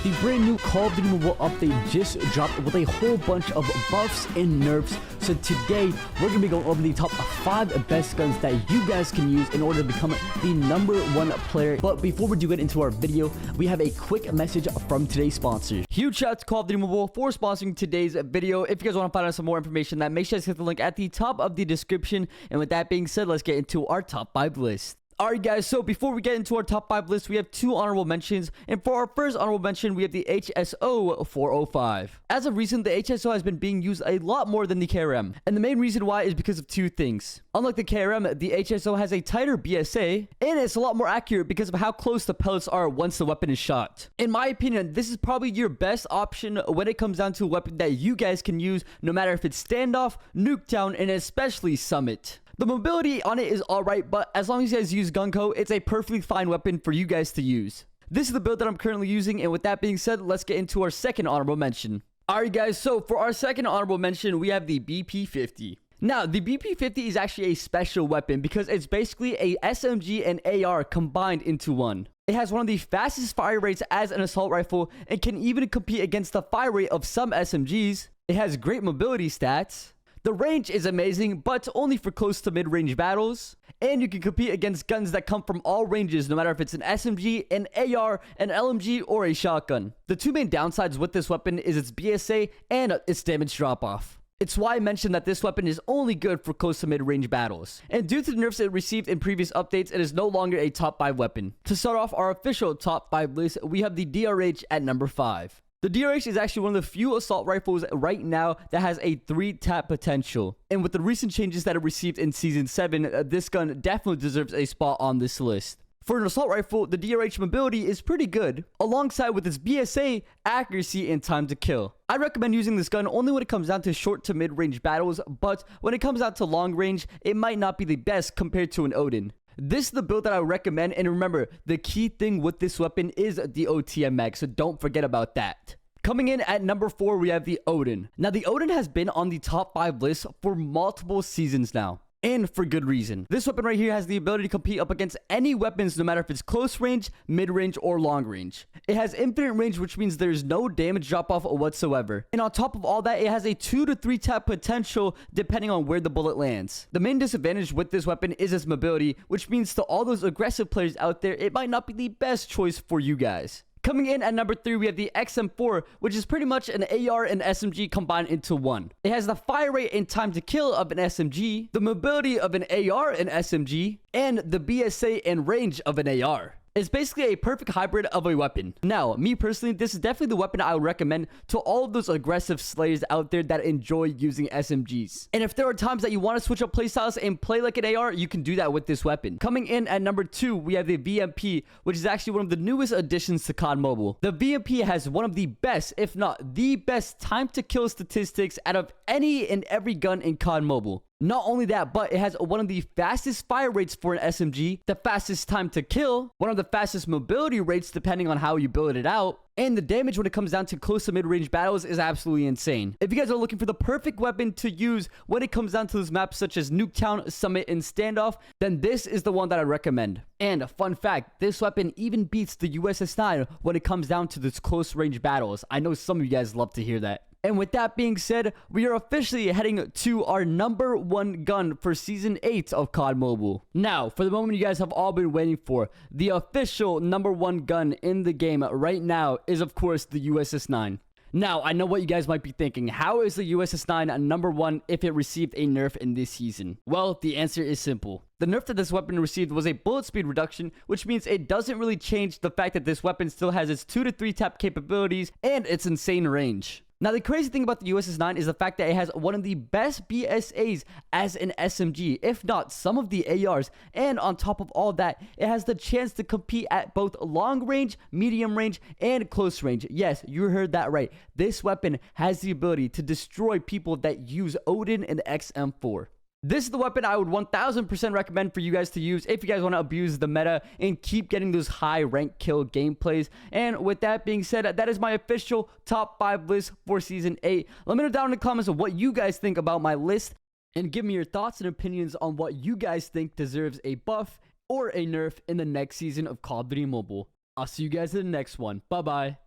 The brand new Call of Duty Mobile update just dropped with a whole bunch of buffs and nerfs. So today, we're going to be going over the top 5 best guns that you guys can use in order to become the #1 player. But before we do get into our video, we have a quick message from today's sponsor. Huge shout out to Call of Duty Mobile for sponsoring today's video. If you guys want to find out some more information, that make sure to hit the link at the top of the description. And with that being said, let's get into our top 5 list. Alright guys, so before we get into our top 5 list, we have 2 honorable mentions. And for our first honorable mention, we have the HSO 405. As of recent, the HSO has been being used a lot more than the KRM. And the main reason why is because of 2 things. Unlike the KRM, the HSO has a tighter BSA, and it's a lot more accurate because of how close the pellets are once the weapon is shot. In my opinion, this is probably your best option when it comes down to a weapon that you guys can use, no matter if it's standoff, nuketown, and especially summit. The mobility on it is alright, but as long as you guys use Gunko, it's a perfectly fine weapon for you guys to use. This is the build that I'm currently using, and with that being said, let's get into our second honorable mention. Alright guys, so for our second honorable mention, we have the BP50. Now, the BP50 is actually a special weapon because it's basically a SMG and AR combined into one. It has one of the fastest fire rates as an assault rifle and can even compete against the fire rate of some SMGs. It has great mobility stats. The range is amazing, but only for close to mid-range battles. And you can compete against guns that come from all ranges, no matter if it's an SMG, an AR, an LMG, or a shotgun. The 2 main downsides with this weapon is its BSA and its damage drop-off. It's why I mentioned that this weapon is only good for close to mid-range battles. And due to the nerfs it received in previous updates, it is no longer a top 5 weapon. To start off our official top 5 list, we have the DRH at number 5. The DRH is actually one of the few assault rifles right now that has a 3-tap potential. And with the recent changes that it received in Season 7, this gun definitely deserves a spot on this list. For an assault rifle, the DRH mobility is pretty good, alongside with its BSA, accuracy, and time to kill. I recommend using this gun only when it comes down to short to mid-range battles, but when it comes out to long range, it might not be the best compared to an Odin. This is the build that I recommend, and remember, the key thing with this weapon is the OTM mag, so don't forget about that. Coming in at number 4, we have the Odin. Now, the Odin has been on the top 5 list for multiple seasons now, and for good reason. This weapon right here has the ability to compete up against any weapons, no matter if it's close range, mid-range, or long range. It has infinite range, which means there's no damage drop-off whatsoever. And on top of all that, it has a 2 to 3 tap potential depending on where the bullet lands. The main disadvantage with this weapon is its mobility, which means to all those aggressive players out there, it might not be the best choice for you guys. Coming in at number 3, we have the XM4, which is pretty much an AR and SMG combined into one. It has the fire rate and time to kill of an SMG, the mobility of an AR and SMG, and the BSA and range of an AR. It's basically a perfect hybrid of a weapon. Now, me personally, this is definitely the weapon I would recommend to all of those aggressive slayers out there that enjoy using SMGs. And if there are times that you want to switch up playstyles and play like an AR, you can do that with this weapon. Coming in at number 2, we have the VMP, which is actually one of the newest additions to COD Mobile. The VMP has one of the best, if not the best, time to kill statistics out of any and every gun in COD Mobile. Not only that, but it has one of the fastest fire rates for an SMG, the fastest time to kill, one of the fastest mobility rates depending on how you build it out, and the damage when it comes down to close to mid-range battles is absolutely insane. If you guys are looking for the perfect weapon to use when it comes down to those maps such as Nuketown, Summit, and Standoff, then this is the one that I recommend. And fun fact, this weapon even beats the USS-9 when it comes down to those close range battles. I know some of you guys love to hear that. And with that being said, we are officially heading to our #1 gun for Season 8 of COD Mobile. Now, for the moment you guys have all been waiting for, the official #1 gun in the game right now is, of course, the USS-9. Now, I know what you guys might be thinking. How is the USS-9 #1 if it received a nerf in this season? Well, the answer is simple. The nerf that this weapon received was a bullet speed reduction, which means it doesn't really change the fact that this weapon still has its 2 to 3 tap capabilities and its insane range. Now, the crazy thing about the USS-9 is the fact that it has one of the best BSAs as an SMG, if not some of the ARs. And on top of all that, it has the chance to compete at both long range, medium range, and close range. Yes, you heard that right. This weapon has the ability to destroy people that use Odin and XM4. This is the weapon I would 1000% recommend for you guys to use if you guys want to abuse the meta and keep getting those high rank kill gameplays. And with that being said, that is my official top 5 list for Season 8. Let me know down in the comments of what you guys think about my list, and give me your thoughts and opinions on what you guys think deserves a buff or a nerf in the next season of Call of Duty Mobile. I'll see you guys in the next one. Bye bye.